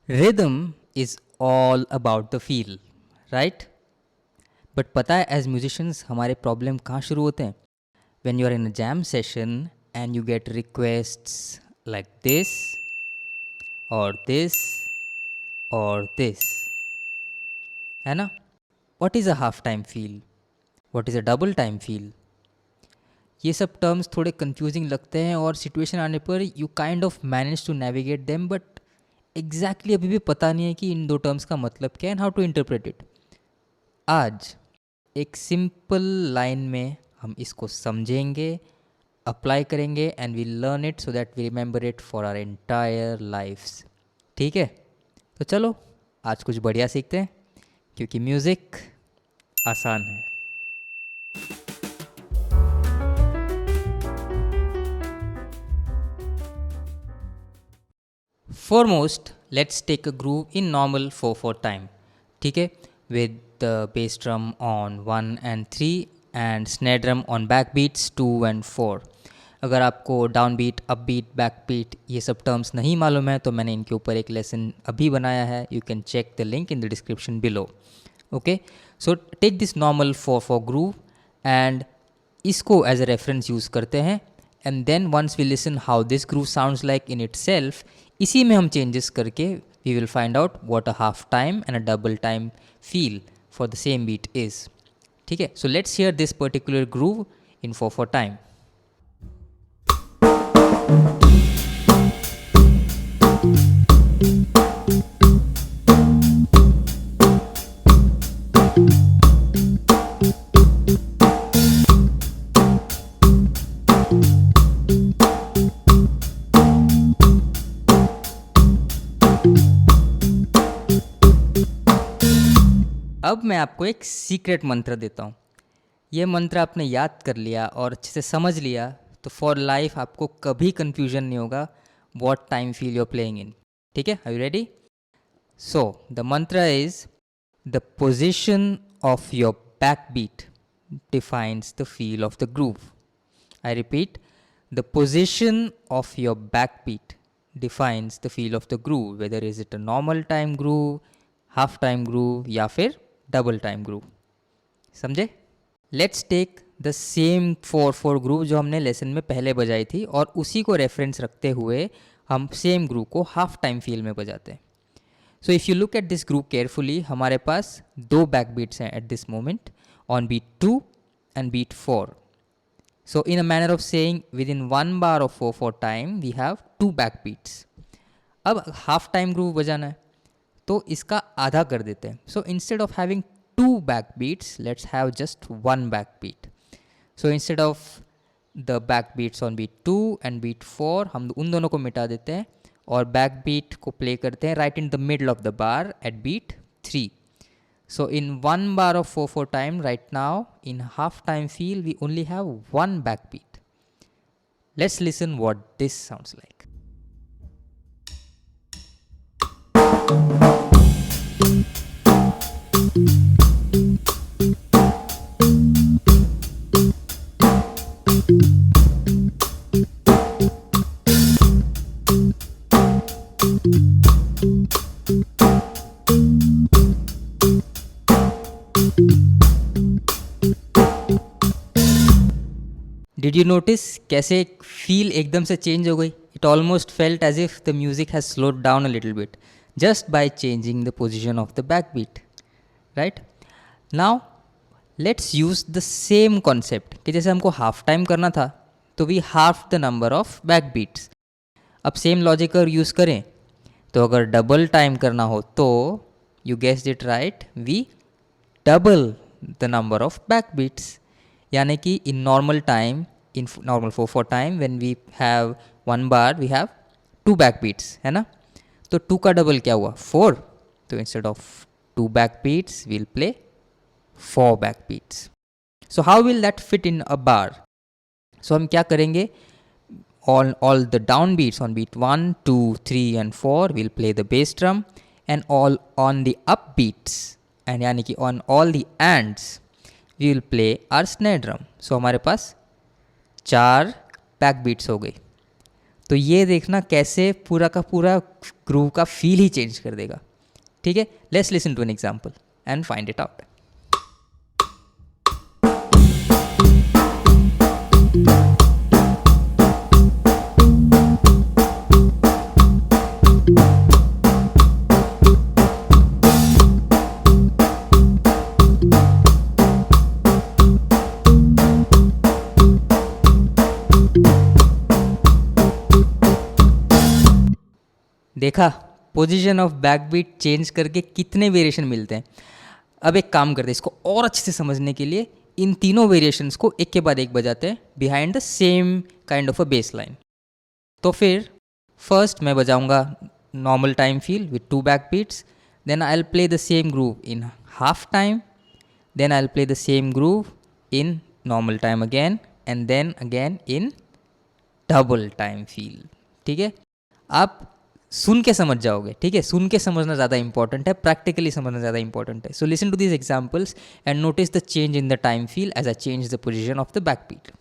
Rhythm is all about the feel, right? But पता है as musicians हमारे problem कहाँ शुरू होते हैं? When you are in a jam session and you get requests like this और दिस और दिस, है ना? What is a half time feel? What is a double time feel? ये सब टर्म्स थोड़े कंफ्यूजिंग लगते हैं और सिचुएशन आने पर you kind of manage to navigate them, but exactly अभी भी पता नहीं है कि इन दो टर्म्स का मतलब क्या है and how to interpret it. आज एक सिंपल लाइन में हम इसको समझेंगे, अप्लाई करेंगे and we learn it so that we remember it for our entire lifes. ठीक है, तो चलो आज कुछ बढ़िया सीखते हैं क्योंकि म्यूज़िक आसान है. Foremost, let's take a groove in normal 4/4 time. ठीक है, with the bass drum on 1 and 3 and snare drum on backbeats 2 and 4. अगर आपको down beat, up beat, back beat ये सब टर्म्स नहीं मालूम है तो मैंने इनके ऊपर एक लेसन अभी बनाया है. You can check the link in the description below. Okay, so take this normal 4/4 groove and इसको एज अ रेफरेंस यूज़ करते हैं. And then once we listen how this groove sounds like in itself, इसी में हम changes करके we will find out what a half time and a double time feel for the same beat is. ठीक है, so let's hear this particular groove in 4/4 time. अब मैं आपको एक सीक्रेट मंत्र देता हूँ. ये मंत्र आपने याद कर लिया और अच्छे से समझ लिया तो फॉर लाइफ आपको कभी कंफ्यूजन नहीं होगा what time feel you are playing in. ठीक है, are you ready? So the mantra is the position of your back beat defines the feel of the groove. I repeat, the position of your backbeat defines the feel of the groove, whether is it a normal time groove, half time groove या फिर double time groove. समझे? Let's take the same 4/4 groove जो हमने lesson में पहले बजाई थी और उसी को रेफरेंस रखते हुए हम सेम ग्रूव को हाफ टाइम फील में बजाते हैं. So if you look at this groove carefully, हमारे पास दो बैक बीट्स हैं at this moment, on beat 2 and beat 4. So in a manner of saying, within 1 bar of 4/4 time we have 2 backbeats. अब half time groove बजाना है तो इसका आधा कर देते हैं. So instead of having 2 backbeats, let's have just 1 backbeat. So instead of the backbeats on beat 2 and beat 4, हम उन दोनों को मिटा देते हैं और backbeat को play करते हैं right in the middle of the bar at beat 3. So in 1 bar of 4/4 time right now, in half time feel, we only have 1 backbeat. Let's listen what this sounds like. Did you notice कैसे feel एकदम से change हो गई? It almost felt as if the music has slowed down a little bit just by changing the position of the back beat. Right now let's use the same concept कि जैसे हमको half time करना था तो we half the number of back beats. अब same logic अगर use करें तो अगर डबल टाइम करना हो तो you guessed it right, we double the number of back beats. यानी कि in normal time, in normal 4/4 time when we have 1 bar we have 2 back beats, है ना? तो 2 का डबल क्या हुआ? 4. तो instead of 2 back beats we'll play 4 back beats. So how will that fit in a bar? सो हम क्या करेंगे? all the down beats on beat 1, 2, 3 and 4 we'll play the bass drum, and all on the up beats and यानी कि on all the ands we will play our snare drum. So हमारे पास 4 back beats हो गई. तो ये देखना कैसे पूरा का पूरा ग्रूव का फील ही चेंज कर देगा। ठीक है, let's listen to an example and find it out. देखा पोजीशन ऑफ बैकबीट चेंज करके कितने वेरिएशन मिलते हैं। अब एक काम करते हैं, इसको और अच्छे से समझने के लिए इन तीनों वेरिएशंस को एक के बाद एक बजाते हैं behind the same kind of a bass line. तो फिर फर्स्ट मैं बजाऊंगा normal time feel with 2 backbeats, then I will play the same groove in half time, then I will play the same groove in normal time again, and then again in double time feel. ठीक है, आप सुन के समझ जाओगे। ठीक है, सुन के समझना ज़्यादा इंपॉर्टेंट है, प्रैक्टिकली समझना ज़्यादा इंपॉर्टेंट है। So listen to these examples and notice the change in the time feel as I change the position of the backbeat.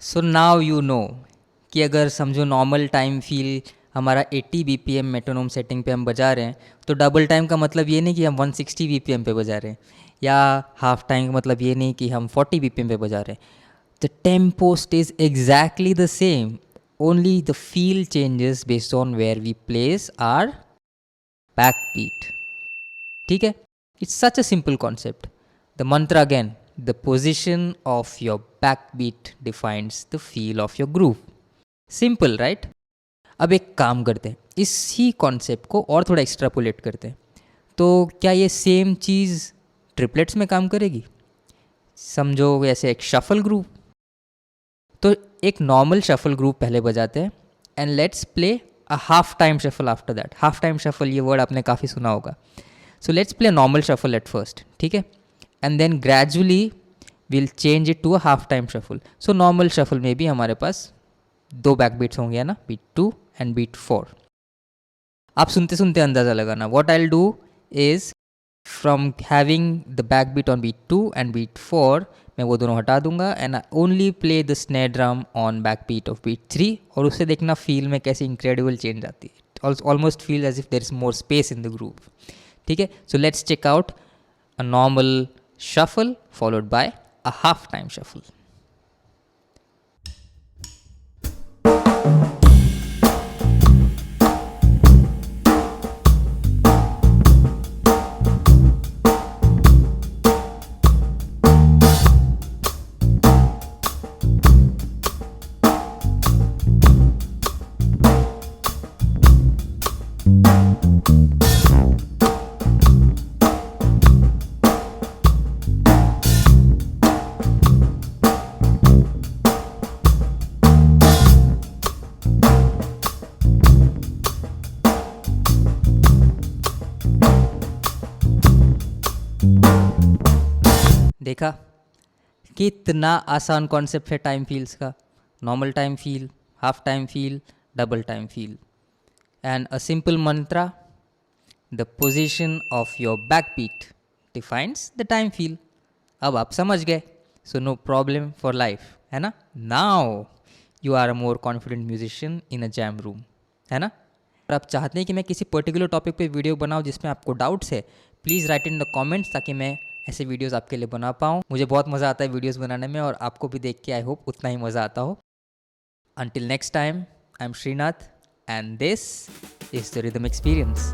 So now you know कि अगर समझो नॉर्मल टाइम फील हमारा 80 BPM metronome setting पे हम बजा रहे हैं, तो डबल टाइम का मतलब ये नहीं कि हम 160 BPM पे बजा रहे हैं, या हाफ टाइम का मतलब ये नहीं कि हम 40 BPM पे बजा रहे हैं। The tempo stays exactly the same, only the feel changes based on where we place our backbeat. ठीक है, it's such a simple concept. The mantra again, the position of your backbeat defines the feel of your groove. Simple, right? अब एक काम करते हैं, इसी concept को और थोड़ा एक्स्ट्रापोलेट करते हैं। तो क्या ये सेम चीज़ ट्रिपलेट्स में काम करेगी? समझो ऐसे एक शफल ग्रूव। तो एक नॉर्मल शफल ग्रूव पहले बजाते हैं and let's play a half time shuffle after that. Half time shuffle ये वर्ड आपने काफ़ी सुना होगा। So let's play normal shuffle at first, ठीक है, and then gradually we'll change it to a half time shuffle. So normal shuffle में भी हमारे पास 2 बैकबीट्स होंगे ना, बीट 2 एंड बीट 4। आप सुनते सुनते अंदाज़ा लगाना। What I'll do is from having the backbeat on beat 2 and beat 4, मैं वो दोनों हटा दूंगा and I only play the snare drum on backbeat of beat 3, और उससे देखना फील में कैसी incredible change आती है। Almost feel as if there is more space in the groove. ठीक है, so let's check out a normal shuffle followed by a half time shuffle. देखा कितना आसान कॉन्सेप्ट है टाइम फील्स का। Normal time feel, half time feel, double time feel, and a simple mantra, the position of your backbeat defines the time feel. अब आप समझ गए, so no problem for life, है ना। Now you are a more confident musician in a jam room, है ना। अगर आप चाहते हैं कि मैं किसी पर्टिकुलर टॉपिक पे वीडियो बनाऊं जिसमें आपको डाउट्स है, please write in the comments ताकि मैं ऐसे वीडियोस आपके लिए बना पाऊँ। मुझे बहुत मज़ा आता है वीडियोस बनाने में, और आपको भी देख के आई होप उतना ही मज़ा आता हो। Until next time, I'm Srinath, and this is the rhythm experience.